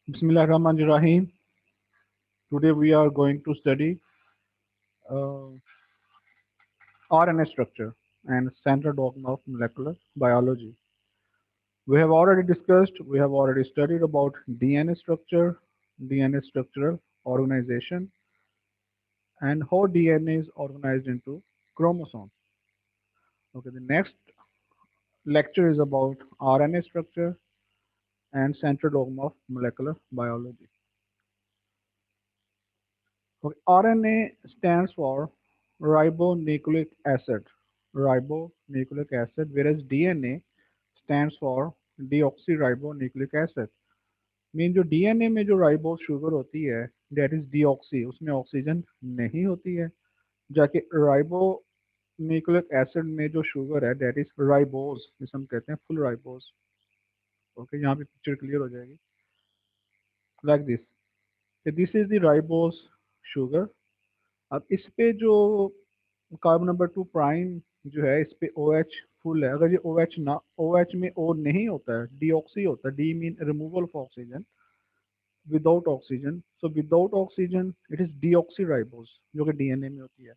Bismillahirrahmanirrahim. Today we are going to study uh, RNA structure and central dogma of molecular biology. We have already studied about DNA structure, DNA structural organization, and how DNA is organized into chromosomes. Okay, the next lecture is about RNA structure and central dogma of molecular biology. Okay, RNA stands for ribonucleic acid, ribonucleic acid, whereas DNA stands for deoxyribonucleic acid. Mean जो DNA में जो ribose sugar होती है that is deoxy, उसमें oxygen नहीं होती है, जाके राइबो न्यूक्लिक एसिड में जो शुगर है दैट इज राइबोस, जिसे हम कहते हैं फुल राइबोस। ओके, यहाँ पे पिक्चर क्लियर हो जाएगी like this is the ribose sugar. अब इस पे जो कार्बन नंबर 2 प्राइम जो है इस पे ओ एच फुल है, अगर ये ओ एच ना, ओ एच में ओ नहीं होता है, डीऑक्सी होता है, D mean removal of oxygen, without oxygen, so without oxygen it is deoxyribose जो कि डीएनए में होती है,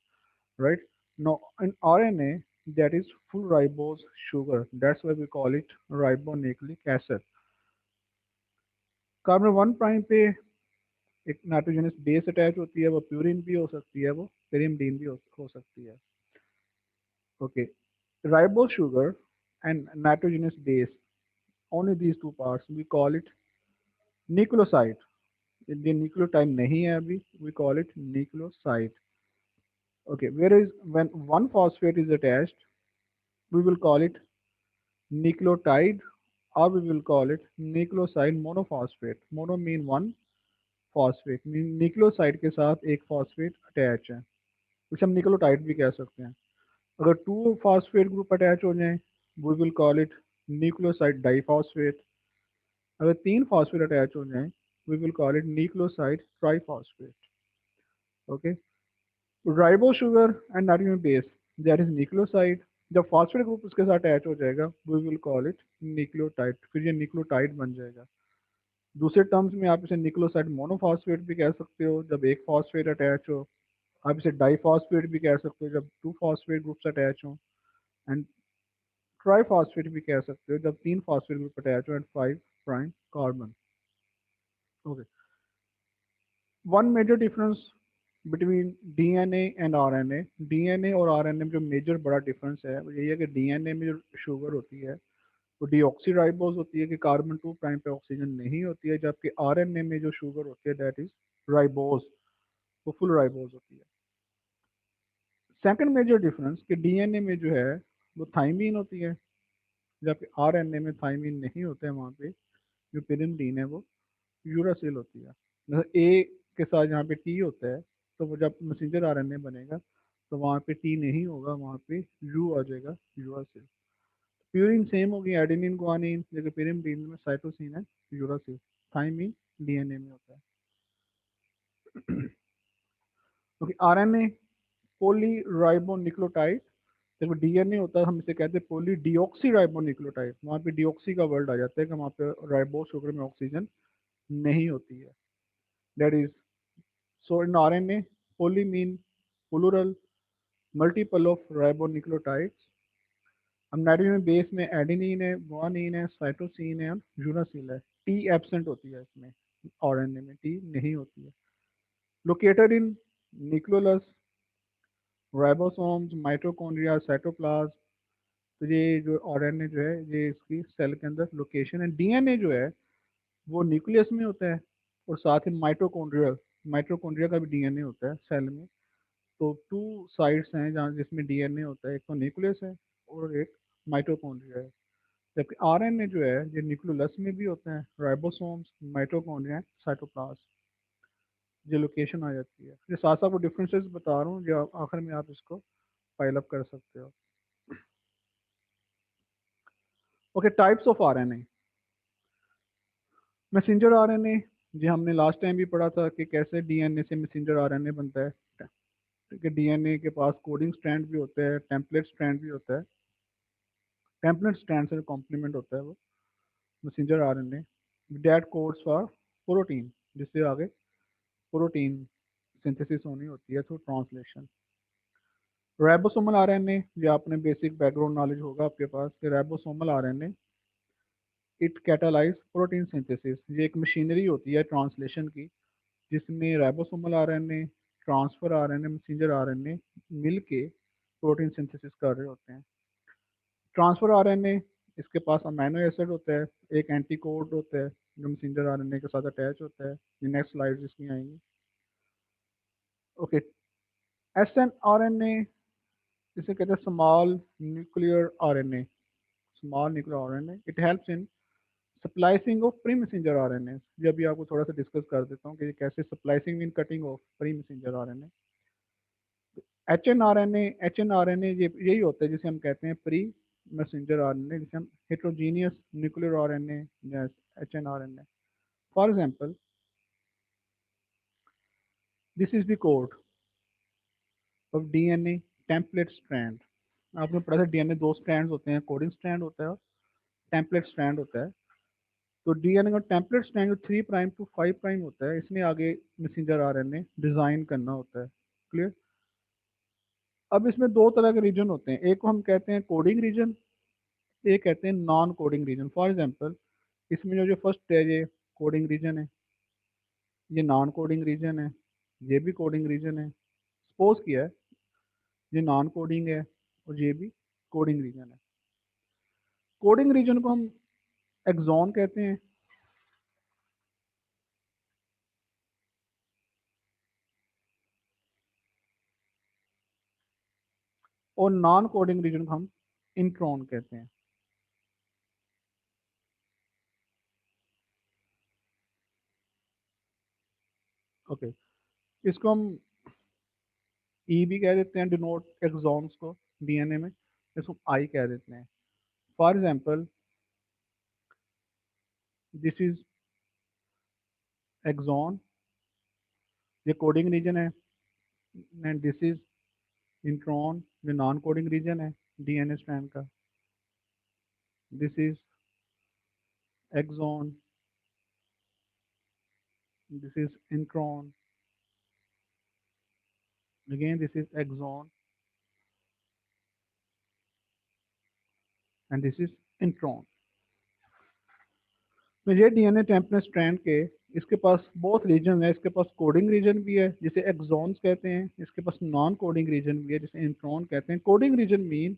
right. No in RNA that is full ribose sugar, that's why we call it ribonucleic acid. Carbon 1 prime पे एक nitrogenous base attach होती है, वो प्यूरिन भी हो सकती है, वो पेरिमडीन भी हो सकती है। Okay, ribose sugar and nitrogenous base, only these two parts, we call it nucleoside. The nucleotide nahi hai abhi, we call it nucleoside. Okay, whereas when one phosphate is attached, we will call it nucleotide, or we will call it nucleoside monophosphate. Mono mean one, phosphate mean nucleoside के साथ एक phosphate attach है, उसे हम nucleotide भी कह सकते हैं। अगर टू phosphate group attach हो जाएं, we will call it nucleoside diphosphate। अगर तीन फॉस्फेट अटैच हो जाएं, we will call it nucleoside triphosphate. Okay, ribo sugar and nitrogen base that is nucleoside, जब फॉस्फेट ग्रुप उसके साथ अटैच हो जाएगा we will call it nucleotide, फिर ये न्यूक्लियोटाइड बन जाएगा। दूसरे टर्म्स में आप इसे न्यूक्लियोसाइड मोनोफॉस्फेट भी कह सकते हो जब एक फॉस्फेट अटैच हो, आप इसे डाइफॉस्फेट भी कह सकते हो जब टू फॉस्फेट ग्रुप्स अटैच हो, एंड ट्राइफॉस्फेट भी कह सकते हो जब तीन फॉस्फेट ग्रुप अटैच हो एंड 5 कार्बन। Okay, one major difference between DNA and RNA, DNA और आरएनए में जो मेजर बड़ा डिफरेंस है वो यही है कि डीएनए में जो शुगर होती है वो डीऑक्सीराइबोस होती है कि कार्बन 2 प्राइम पे ऑक्सीजन नहीं होती है, जबकि आरएनए में जो शुगर होती है दैट इज राइबोस, वो फुल राइबोस होती है। सेकंड मेजर डिफरेंस कि डीएनए में जो है वो थाइमीन होती है, जबकि आरएनए में थाइमीन नहीं होता है, वहाँ पे जो पिरिमिडीन है वो यूरासिल होती है। जैसे ए के साथ यहाँ पे टी होता है, तो वो जब मैसेंजर आरएनए बनेगा तो वहाँ पे टी नहीं होगा, वहाँ पे यू आ जाएगा, यूरासिल। प्यूरिन सेम होगी, एडेनिन गुआनिन, जबकि pyrimidine में साइटोसिन है, यूरासिल। थाइमिन डीएनए में होता है। क्योंकि आरएनए पोली राइबोन्यूक्लियोटाइड, जब डीएनए होता है हम इसे कहते हैं पोली डीऑक्सी राइबोन्यूक्लियोटाइड, वहाँ पे डीऑक्सी का वर्ड आ जाता है कि वहाँ पे राइबोस शुगर में ऑक्सीजन नहीं होती है, that is. So in RNA, poly mean plural, multiple of ribonucleotides। अब नाइट्रोजन बेस में एडेनिन है, गुआनिन है, साइटोसिन है, यूरासिल है। टी एब्सेंट होती है इसमें, आरएनए में टी नहीं होती है। Located in nucleolus, ribosomes, mitochondria, cytoplasm. तो ये जो आरएनए जो है ये इसकी सेल के अंदर लोकेशन है। डीएनए जो है वो न्यूक्लियस में होता है और साथ ही माइटोकॉन्ड्रियल, माइटोकॉन्ड्रिया का भी डीएनए होता है सेल में। तो टू साइड्स हैं जहाँ जिसमें डीएनए होता है, एक तो न्यूक्लियस है और एक माइटोकॉन्ड्रिया है। जबकि आरएनए जो है ये न्यूक्लियोलस में भी होता है, राइबोसोम्स, माइटोकॉन्ड्रिया, साइटोप्लाज्म, ये लोकेशन आ जाती है। ये साथ साथ वो डिफरेंसेस बता रहा हूँ जो आखिर में आप इसको फाइल अप कर सकते हो। Okay, types of RNA. Messenger RNA, जी हमने लास्ट टाइम भी पढ़ा था कि कैसे डीएनए से मैसेंजर आरएनए बनता है। ठीक है, डीएनए के पास कोडिंग स्ट्रैंड भी होता है, टेम्पलेट स्ट्रैंड भी होता है। टेम्पलेट स्ट्रैंड से कॉम्प्लीमेंट होता है वो messenger RNA, that codes for protein, जिससे आगे प्रोटीन सिंथेसिस होनी होती है थ्रू ट्रांसलेशन। राइबोसोमल आरएनए, ये आपने बेसिक बैकग्राउंड नॉलेज होगा आपके पास कि ribosomal RNA it catalyse protein synthesis. ये एक मशीनरी होती है ट्रांसलेशन की, जिसमें ribosomal RNA, transfer RNA, messenger RNA मिलके प्रोटीन सिंथेसिस कर रहे होते हैं। ट्रांसफर आरएनए, इसके पास अमीनो एसिड होता है, एक एंटीकोड होता है जो मैसेंजर आरएनए के साथ अटैच होता है। ये नेक्स्ट स्लाइड जिसमें आएंगी। ओके, एसएन आरएनए, इसे कहते हैं small nuclear RNA. Small nuclear RNA it helps in splicing of pre messenger RNA. ये अभी आपको थोड़ा सा डिस्कस कर देता हूँ कि कैसे splicing in cutting of pre messenger RNA. H N R N A यही होता है जिसे हम कहते हैं प्री मैसेंजर आरएनए, जिसे हम हेट्रोजीनियस न्यूक्लियर आरएनए या H N R N A. For example, this is the code of DNA template strand. आपने पढ़ा था डीएनए दो स्ट्रैंड होते हैं, कोडिंग स्ट्रैंड होता है और टेम्पलेट स्ट्रैंड होता है। तो डीएनए का टेम्पलेट स्ट्रैंड जो 3 प्राइम टू 5 प्राइम होता है, इसमें आगे मैसेंजर आरएनए डिजाइन करना होता है। क्लियर? अब इसमें दो तरह के रीजन होते हैं, एक को हम कहते हैं कोडिंग रीजन, एक कहते हैं non coding reason. For example, इसमें जो जो फर्स्ट है ये कोडिंग रीजन है, ये नॉन कोडिंग रीजन है, ये भी कोडिंग रीजन है। सपोज किया है ये नॉन कोडिंग है और ये भी कोडिंग रीजन है। कोडिंग रीजन को हम एक्सॉन कहते हैं और नॉन कोडिंग रीजन को हम इंट्रॉन कहते हैं। ओके, इसको हम ई भी कह देते हैं डिनोट एक्सॉन्स को डीएनए में, इसको आई कह देते हैं। For example, this is exon, ये कोडिंग रीजन है, एंड दिस इज इंट्रॉन, जो नॉन कोडिंग रीजन है डीएनए स्ट्रैंड का। This is exon, this is intron, again this is axon, and this is intron। तो ये डीएनए टेम्पलेट स्ट्रैंड के, इसके पास बहुत रीजन है, इसके पास कोडिंग रीजन भी है जिसे एक्सॉन्स कहते हैं, इसके पास नॉन कोडिंग रीजन भी है जिसे इंट्रॉन कहते हैं। कोडिंग रीजन मीन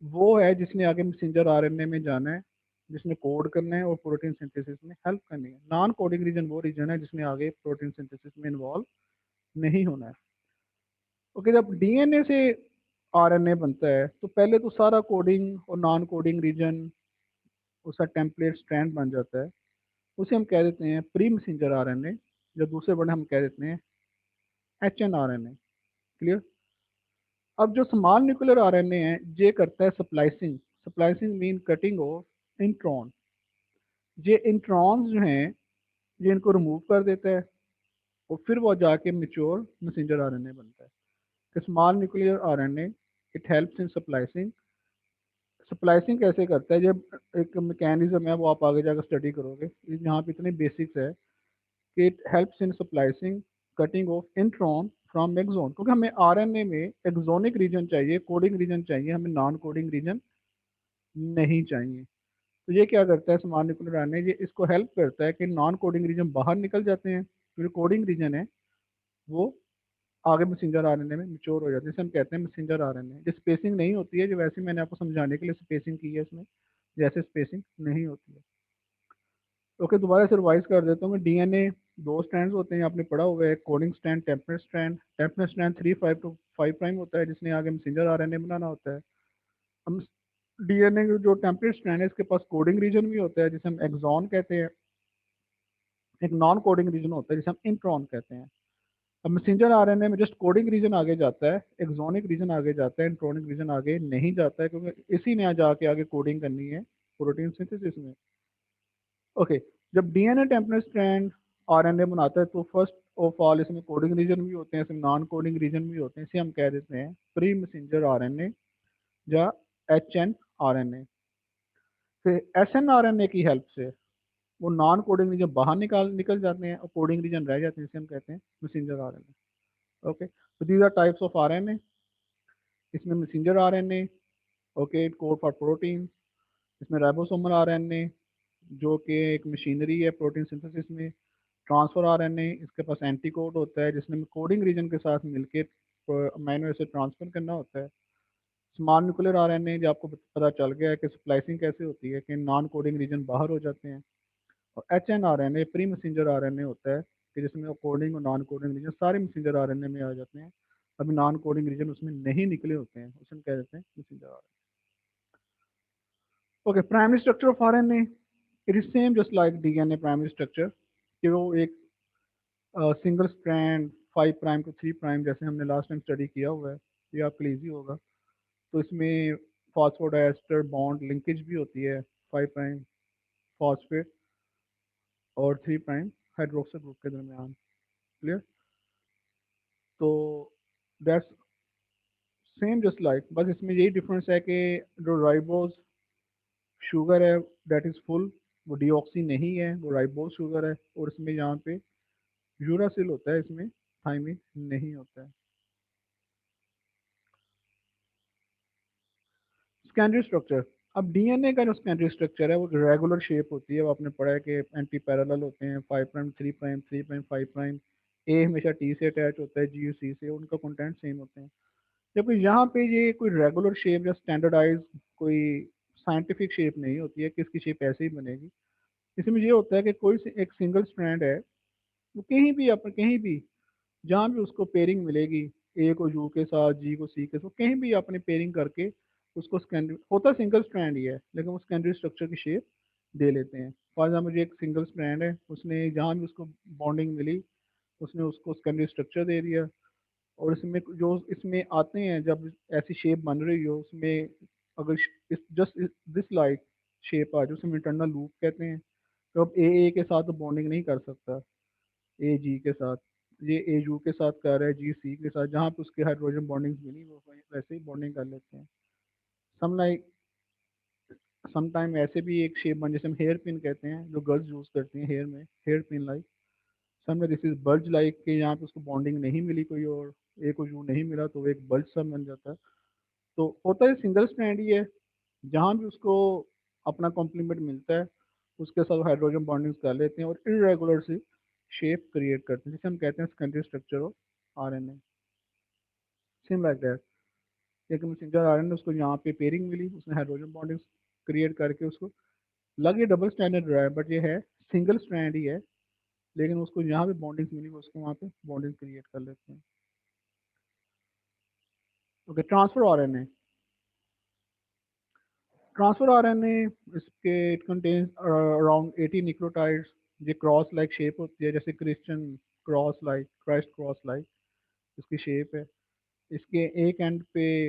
वो है जिसने आगे मैसेंजर आरएनए में जाना है, जिसने कोड करना है और प्रोटीन सिंथेसिस में हेल्प करनी है। नॉन कोडिंग रीजन वो रीजन है जिसने आगे प्रोटीन सिंथेसिस में इन्वॉल्व नहीं होना है। ओके, जब डीएनए से आरएनए बनता है तो पहले तो सारा कोडिंग और नॉन कोडिंग रीजन उसका टेम्पलेट स्ट्रैंड बन जाता है, उसे हम कह देते हैं प्री मैसेंजर आरएनए, जो दूसरे वर्ड हम कह देते हैं एचएनआरएनए। क्लियर? अब जो स्मॉल न्यूक्लियर आरएनए है ये करता है splicing. Splicing mean cutting of intron. ये इंट्रॉन्स जो हैं ये इनको रिमूव कर देता है और फिर वो जाके मेच्योर मैसेंजर आरएनए बनता है। Small nuclear RNA it helps in splicing. Splicing कैसे करता है, जब एक मैकेनिज्म है वो आप आगे जाकर स्टडी करोगे, यहाँ पे इतने बेसिक्स है कि it helps in splicing cutting of intron from exon, क्योंकि हमें आरएनए में एक्सोनिक रीजन चाहिए, कोडिंग रीजन चाहिए, हमें नॉन कोडिंग रीजन नहीं चाहिए। तो ये क्या करता है स्मॉल न्यूक्लियर आरएनए, ये इसको हेल्प करता है कि नॉन कोडिंग रीजन बाहर निकल जाते हैं, जो कोडिंग रीजन है वो आगे मैसेंजर आरएनए में मैच्योर हो जाते हैं, जिसे हम कहते हैं मैसेंजर आरएनए। जो स्पेसिंग नहीं होती है, जो वैसे मैंने आपको समझाने के लिए स्पेसिंग की है इसमें, जैसे स्पेसिंग नहीं होती है। ओके, दोबारा से रिवाइज कर देता हूँ। डीएनए दो स्ट्रैंड्स होते हैं, आपने पढ़ा हुआ है, coding strand, template strand. Template strand 3 5 to 5 prime होता है, जिसने आगे मैसेंजर आरएनए बनाना होता है। हम डीएनए जो टेम्पलेट स्ट्रैंड है इसके पास कोडिंग रीजन भी होता है जिसे हम एक्सॉन कहते हैं, एक नॉन कोडिंग रीजन होता है जिसे हम इंट्रॉन कहते हैं। अब मैसेंजर आरएनए में जस्ट कोडिंग रीजन आगे जाता है, एक्सोनिक रीजन आगे जाता है, इंट्रोनिक रीजन आगे नहीं जाता है, क्योंकि इसी ने जाके आगे कोडिंग करनी है प्रोटीन सिंथेसिस में। ओके, जब डीएनए टेम्पलेट स्ट्रैंड आरएनए बनाता है तो फर्स्ट ऑफ ऑल इसमें कोडिंग रीजन भी होते हैं, इसमें नॉन कोडिंग रीजन भी होते हैं, इसे हम कह देते हैं प्री मैसेंजर आरएनए या H N R N A. फिर S N R N A की हेल्प से वो नॉन कोडिंग रीजन बाहर निकल जाते हैं और कोडिंग रीजन रह जाते हैं, जिसे हम कहते हैं मैसेंजर आरएनए। ओके, तो these are types of RNA. इसमें messenger RNA, okay, code for protein. इसमें राइबोसोमल आरएनए जो कि एक मशीनरी है प्रोटीन सिंथेसिस में। ट्रांसफर आरएनए, इसके पास एंटी कोड होता है जिसमें कोडिंग रीजन के साथ मिलके अमीनो एसिड ट्रांसफर करना होता है। स्मॉल न्यूक्लियर आरएनए, जो आपको पता चल गया है कि स्प्लाइसिंग कैसे होती है कि नॉन कोडिंग रीजन बाहर हो जाते हैं। और H N R N A pre messenger R N A होता है कि जिसमें कोडिंग और नॉन कोडिंग रीजन सारे मैसेंजर आर एन ए में आ जाते हैं। अभी नॉन कोडिंग रीजन उसमें नहीं निकले होते हैं, उसे हम कह देते हैं messenger R N A. Okay, primary structure of R N A, it is same just like D N A primary structure, कि वो एक single strand 5 prime to 3 prime, जैसे हमने लास्ट टाइम स्टडी किया हुआ है, ये आपके लिए ईजी होगा। तो इसमें फॉस्फोडाइस्टर बॉन्ड लिंकेज भी होती है 5 प्राइम फॉस्फेट और 3 प्राइम हाइड्रोक्सिल ग्रुप के दरमियान। क्लियर? तो दैट्स सेम जस्ट लाइक, बस इसमें यही डिफरेंस है कि जो राइबोज शुगर है दैट इज़ फुल, वो डीऑक्सी नहीं है, वो राइबोज शुगर है। और इसमें यहाँ पे यूरासिल होता है, इसमें थाइमिन नहीं होता है। सेकेंडरी स्ट्रक्चर, अब डीएनए का जो सेकेंडरी स्ट्रक्चर है वो रेगुलर शेप होती है। वो आपने पढ़ा है कि एंटी पैरेलल होते हैं, 5 प्राइम 3 प्राइम 3 प्राइम 5 प्राइम। ए हमेशा टी से अटैच होता है, जी सी से, उनका कंटेंट सेम होते हैं। जबकि यहाँ पे ये कोई रेगुलर शेप या स्टैंडर्डाइज कोई साइंटिफिक शेप नहीं होती है कि इसकी शेप ऐसे ही बनेगी। इसमें ये होता है कि कोई एक सिंगल स्ट्रैंड है, वो कहीं भी कहीं भी जहाँ भी उसको पेयरिंग मिलेगी, ए को यू के साथ, जी को सी के साथ, कहीं भी आपने पेयरिंग करके उसको सेकेंडरी होता सिंगल स्ट्रैंड ही है, लेकिन वो सेकेंडरी स्ट्रक्चर की शेप दे लेते हैं। फॉर एग्जाम्पल एक सिंगल स्ट्रैंड है, उसने जहाँ भी उसको बॉन्डिंग मिली उसने उसको सेकेंडरी स्ट्रक्चर दे दिया। और इसमें जो इसमें आते हैं, जब ऐसी शेप बन रही हो उसमें, अगर इस जस्ट दिस लाइक शेप आ जाए, उसमें इंटरनल लूप कहते हैं। तो अब ए के साथ तो बॉन्डिंग नहीं कर सकता, ए जी के साथ, ये ए यू के साथ कर रहा है, जी सी के साथ, जहाँ पे उसके हाइड्रोजन बॉन्डिंग मिली वो वैसे ही बॉन्डिंग कर लेते हैं। सम लाइक समटाइम ऐसे भी एक शेप बन, जैसे हम हेयर पिन कहते हैं जो गर्ल्स यूज करती हैं हेयर में, हेयर पिन लाइक। सम में दिस इज बल्ज लाइक, के यहाँ पे उसको बॉन्डिंग नहीं मिली कोई और, ए को यू नहीं मिला तो वो एक बल्ज सा बन जाता है। तो होता है सिंगल स्ट्रैंड ही है, जहाँ भी उसको अपना कॉम्प्लीमेंट मिलता है उसके साथ हाइड्रोजन बॉन्डिंग कर लेते हैं और इरेगुलर सी शेप क्रिएट करते हैं, जिसे हम कहते हैं secondary structure of RNA. Same like that, एक मैसेंजर आरएनए, उसको यहाँ पे पेयरिंग मिली, उसने हाइड्रोजन बॉन्डिंग क्रिएट करके उसको, लग ये डबल स्टैंडर्ड रहा है बट ये है सिंगल स्ट्रैंड ही है, लेकिन उसको जहाँ पे बॉन्डिंग मिली वो उसको वहाँ पे बॉन्डिंग क्रिएट कर लेते हैं। Okay, transfer RNA. Transfer RNA, इसके इट कंटेन्स अराउंड 80 न्यूक्लियोटाइड्स। ये क्रॉस लाइक शेप होती है, जैसे Christian cross like, Christ cross like इसकी शेप है। इसके एक एंड पे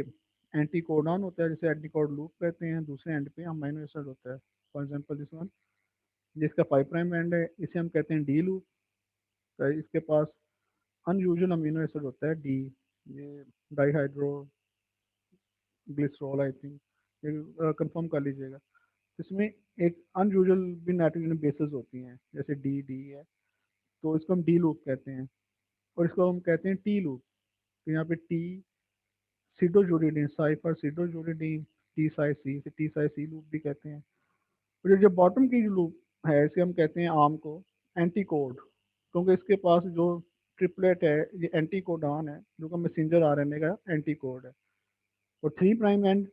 एंटी कोडॉन होता है जिसे एंटी कोड लूप कहते हैं, दूसरे एंड पे अमीनो एसिड होता है। फॉर एग्जांपल दिस वन, जिसका 5 प्राइम एंड है, इसे हम कहते हैं डी लूप। तो इसके पास अनयूजुअल अमीनो एसिड होता है डी, ये डाईहाइड्रो ग्लिसरॉल आई थिंक, ये कंफर्म कर लीजिएगा। इसमें एक अनयूजुअल भी नाइट्रोजन बेसेस होती हैं, जैसे डी डी है, तो इसको हम डी लूप कहते हैं। और इसको हम कहते हैं टी लूप। तो यहाँ पे टी सिडोजोडिडीन, साइफर सिडोजोडिडीन, टी साई सी, इसे टी साई सी लूप भी कहते हैं। और ये जो बॉटम की जो लूप है इसे हम कहते हैं आर्म को एंटी कोड, क्योंकि इसके पास जो ट्रिपलेट है ये एंटी कोडान है, जो कि मैसेंजर आरएनए का एंटी कोड है। और 3 प्राइम एंड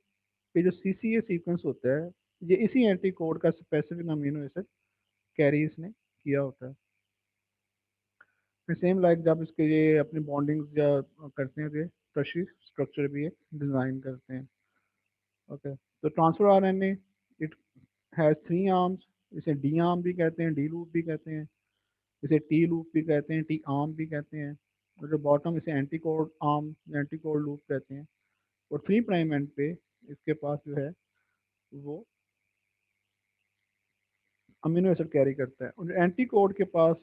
पे जो सीसीए सीक्वेंस होता है, ये इसी एंटी कोड का स्पेसिफिक अमीनो एसिड कैरी इसने किया होता है। फिर सेम लाइक जब इसके ये अपनी बॉन्डिंग या करते हैं, ये टर्शियरी स्ट्रक्चर भी ये डिजाइन करते हैं। ओके, तो transfer RNA, it has 3 arms. इसे डी आर्म भी कहते हैं, डी लूप भी कहते हैं, इसे टी लूप भी कहते हैं, टी आर्म भी कहते हैं। और जो बॉटम, इसे anti code arm, anti code loop कहते हैं। और 3 प्राइम एंड पे इसके पास जो है वो अमीनो एसिड कैरी करता है। और एंटी कोड के पास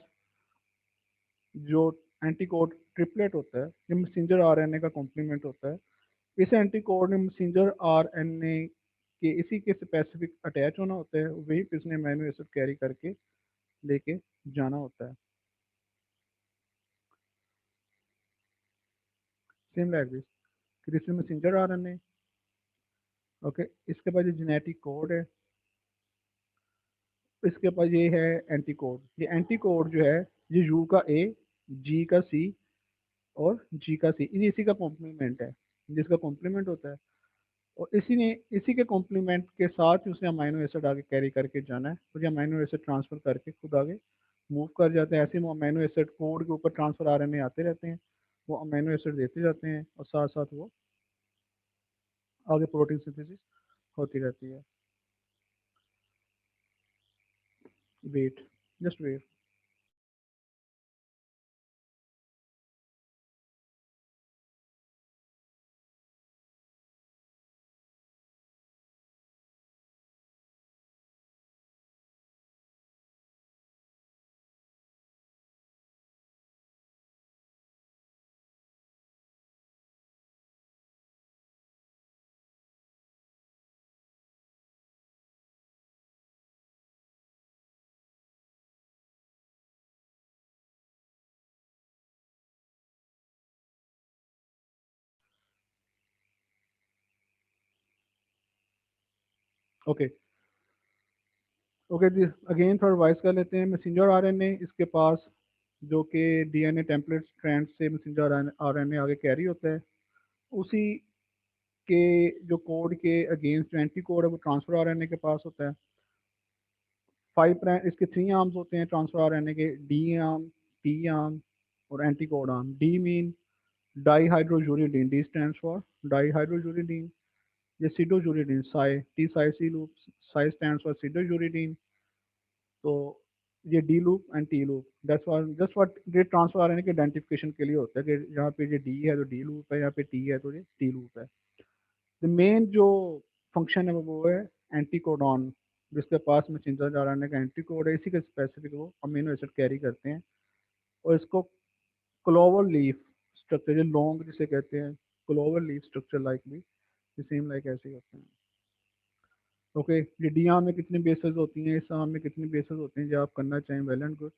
जो एंटी कोड ट्रिपलेट होता है, ये मैसेंजर आरएनए का कॉम्प्लीमेंट होता है। इस एंटी कोड में मैसेंजर आरएनए के इसी के स्पेसिफिक अटैच होना होता है, वही पे इसने अमीनो एसिड कैरी करके लेके जाना होता है। Same like this messenger RNA. Okay, इसके पास ये जेनेटिक कोड है, इसके पास ये है एंटी कोड। ये एंटी कोड जो है ये यू का ए, जी का सी और जी का सी, ये इसी का कॉम्प्लीमेंट है, जिसका कॉम्प्लीमेंट होता है। और इसी के कॉम्प्लीमेंट के साथ ही उसने अमाइनो एसिड आगे कैरी करके जाना है, और ये अमाइनो एसिड ट्रांसफर करके खुद आगे मूव कर जाते हैं। ऐसे ही वो अमाइनो एसिड कोड के ऊपर ट्रांसफर आरएनए आते रहते हैं, वो अमाइनो एसिड देते जाते हैं, और साथ साथ वो आगे प्रोटीन सिंथेसिस होती रहती है। Wait, just wait. Okay, okay जी, अगेन थोड़ा रिवाइज कर लेते हैं। मैसेंजर आरएनए, इसके पास जो कि डीएनए टेम्पलेट स्ट्रैंड से मैसेंजर आरएनए आगे कैरी होता है, उसी के जो कोड के अगेंस्ट जो एंटी कोड है वो ट्रांसफर आरएनए के पास होता है। 5 प्राइम, इसके 3 आर्म्स होते हैं ट्रांसफर आरएनए के, डी आर्म, टी आर्म और anti code arm. D mean di hydrouridine, D stand for di hydrouridine. ये pseudouridine, psi, T psi C loop, psi stand for pseudouridine. तो ये D loop and T loop, that's what just what ये transfer RNA के identification के लिए होता है कि यहाँ पे ये डी है तो डी लूप है, यहाँ पे टी है तो ये टी लूप है। द मेन जो फंक्शन है वो है एंटी कोडॉन, जिसके पास मैसेंजर आरएनए का एंटी कोड है, इसी के स्पेसिफिक वो अमीनो एसिड कैरी करते हैं। और इसको क्लोवर लीफ स्ट्रक्चर, जो लॉन्ग जिसे कहते हैं, क्लोवर लीफ स्ट्रक्चर लाइक भी सेम लाइक ऐसे ही होते हैं। ओके, ये डी आर्म में कितनी बेसेस होती हैं, इस आर्म में कितनी बेसेस होती हैं, जो आप करना चाहें, well and good.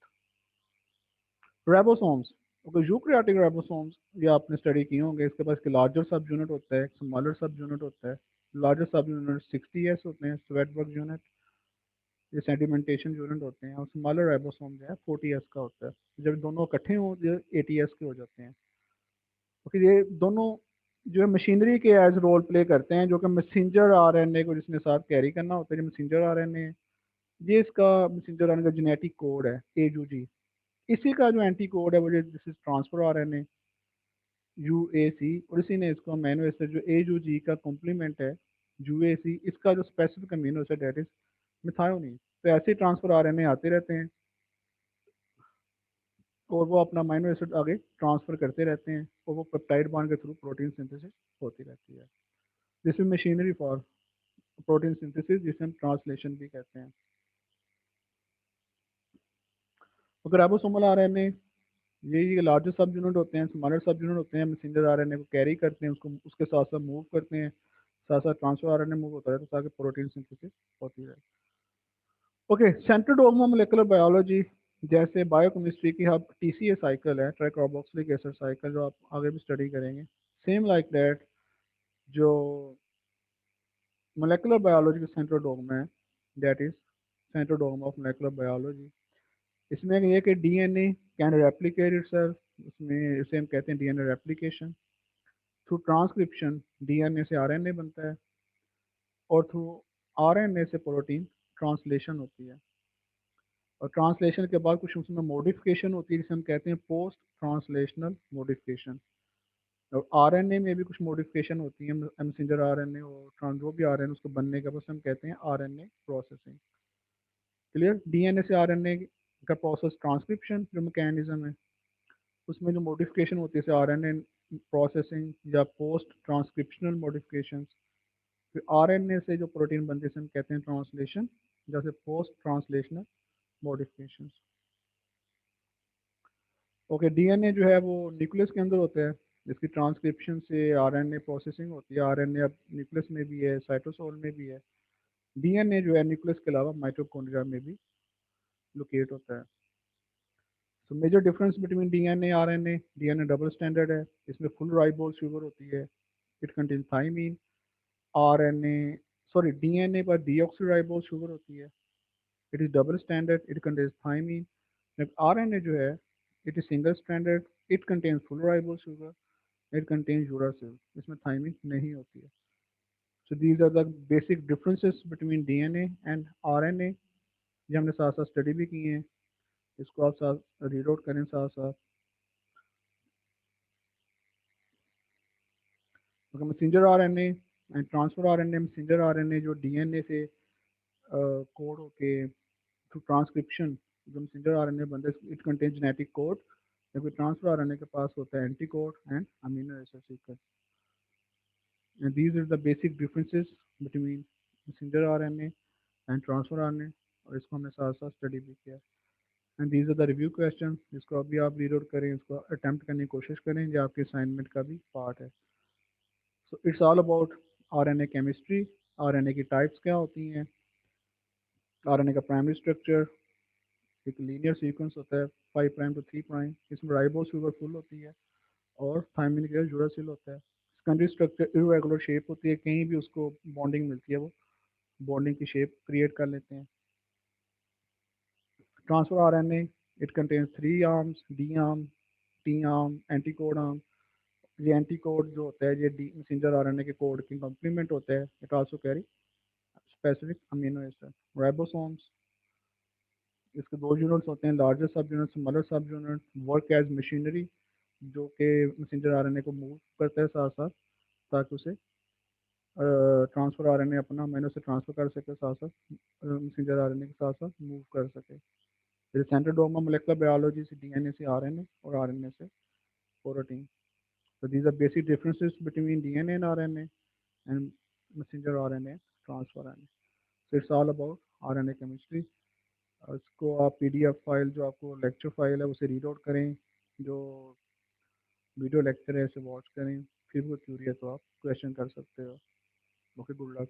Ribosomes, okay, eukaryotic ribosomes, ये आपने स्टडी किए होंगे। इसके पास लार्जर सब यूनिट होता है, स्मॉलर सब यूनिट होता है। लार्जर सब यूनिट 60s होते हैं, स्वेटवर्क यूनिट, ये सेडिमेंटेशन यूनिट होते हैं। और स्मॉलर राइबोसोम जो है 40s का होता है। जब दोनों इकट्ठे हों ये 80s के हो जाते हैं। ओके, ये दोनों जो है मशीनरी के एज रोल प्ले करते हैं, जो कि मैसेंजर आरएनए को जिसने साथ कैरी करना होता है, जो मैसेंजर आरएनए है, ये इसका मैसेंजर आरएनए का जेनेटिक कोड है, एयूजी। इसी का जो एंटी कोड है वो this is transfer RNA, UAC. और इसी ने इसको अमीनो एसिड जो एयूजी का कॉम्प्लीमेंट है, यूएसी, इसका जो specific amino acid that is methionine. तो ऐसे ट्रांसफर आरएनए आते रहते हैं, और वो अपना अमीनो एसिड आगे ट्रांसफर करते रहते हैं, और वो पेप्टाइड बॉन्ड के थ्रू प्रोटीन सिंथेसिस होती रहती है। This is machinery for protein synthesis, जिसे हम ट्रांसलेशन भी कहते हैं। अगर राइबोसोमल आरएनए, ये लार्जर सब यूनिट होते हैं, स्मॉलर सब यूनिट होते हैं, मैसेंजर आरएनए को कैरी करते हैं, उसको उसके साथ साथ मूव करते हैं, साथ साथ ट्रांसफर आरएनए मूव होता है, तो ताकि प्रोटीन सिंथेसिस होती रहे। Okay, central dogma molecular biology, जैसे बायोकेमिस्ट्री की अब टीसीए साइकिल है, ट्राइकार्बोक्सिलिक एसिड साइकिल, जो आप आगे भी स्टडी करेंगे, सेम लाइक दैट जो मोलेकुलर बायोलॉजी का सेंट्रल डोगमा है, that is central dogma of molecular biology. इसमें ये कि डीएनए कैन रेप्लिकेट इटसेल्फ, उसमें इसे हम कहते हैं DNA replication. Through transcription DNA से आरएनए बनता है, और थ्रू आरएनए से प्रोटीन ट्रांसलेशन होती है। और ट्रांसलेशन के बाद कुछ उसमें मॉडिफिकेशन होती है, जिसे हम कहते हैं पोस्ट ट्रांसलेशनल मॉडिफिकेशन। और आरएनए में भी कुछ मॉडिफिकेशन होती है, मैसेंजर आरएनए और जो भी आरएनए उसको बनने के बाद हम कहते हैं आरएनए प्रोसेसिंग। क्लियर, डीएनए से आरएनए का प्रोसेस ट्रांसक्रिप्शन जो मैकेनिज्म है, उसमें जो मॉडिफिकेशन होती है, जैसे आरएनए प्रोसेसिंग या पोस्ट ट्रांसक्रिप्शनल मॉडिफिकेशन। फिर आरएनए से जो प्रोटीन बनती है, हम कहते हैं ट्रांसलेशन, जैसे post translational modification. Okay, DNA जो है वो न्यूक्लियस के अंदर होता है, जिसकी ट्रांसक्रिप्शन से आरएनए प्रोसेसिंग होती है। आरएनए अब न्यूक्लियस में भी है, साइटोसोल में भी है। डीएनए जो है न्यूक्लियस के अलावा माइटोकॉन्ड्रिया में भी लोकेट होता है। So major difference between DNA RNA, DNA double standard है, इसमें फुल राइबोज शुगर होती है, it contains thymine. RNA sorry DNA पर डीऑक्सीराइबोज शुगर होती है, it is double standard, it contains thymine. जब आरएनए जो है it is single standard, it contains full ribose sugar, it contains uracil, इसमें thymine नहीं होती है। So these are the basic differences between DNA and RNA. ये हमने साथ साथ स्टडी भी की है, इसको आप साथ रीड आउट करें साथ साथ। तो messenger RNA and transfer RNA, messenger RNA जो डीएनए से कोड होके थ्रू ट्रांसक्रिप्शन जो मैसेंजर आरएनए बनता है, इट कंटेन जेनेटिक कोड, जबकि ट्रांसफर आरएनए के पास होता है anti code and amino acid sequence. And these are the basic differences between messenger RNA and transfer RNA, और इसको हमने साथ साथ स्टडी भी किया। And these are the review question, जिसको अभी आप रीड आउट करें, इसको अटेम्प्ट करने की कोशिश करें, जो आपके असाइनमेंट का भी पार्ट है। So it's all about RNA chemistry. RNA की टाइप्स क्या होती हैं, आरएनए का प्राइमरी स्ट्रक्चर एक लीनियर सीक्वेंस होता है 5 प्राइम टू 3 प्राइम, इसमें राइबोज शुगर फुल होती है और थायमिन के यूरासिल होता है। सेकेंडरी स्ट्रक्चर इरेगुलर शेप होती है, कहीं भी उसको बॉन्डिंग मिलती है वो बॉन्डिंग की शेप क्रिएट कर लेते हैं। Transfer RNA, it contains 3 arms, D arm, T arm, anticode arm. ये एंटीकोड जो होता है ये डी मैसेंजर आरएनए के कोड की कॉम्प्लीमेंट होता है। It also carry specific amino acid. Ribosomes, इसके दो यूनिट्स होते हैं, larger sub unit, smaller sub unit, work as machinery, जो कि मैसेंजर आरएनए को मूव करता है साथ साथ, ताकि उसे ट्रांसफर आरएनए अपना अमीनो से ट्रांसफर कर सके, साथ साथ मैसेंजर आरएनए के साथ साथ मूव कर सके। फिर सेंट्रल डोमा मोलेकुलर बायोलॉजी से डीएनए से आरएनए और आरएनए से protein. So these are basic differences between DNA and RNA and messenger RNA, transfer RNA. So it's all about RNA chemistry. इसको आप पीडीएफ फाइल जो आपको लेक्चर फाइल है उसे रीड आउट करें, जो वीडियो लेक्चर है उसे वॉच करें, फिर वो क्यूरी है तो आप क्वेश्चन कर सकते हो। Okay, good luck.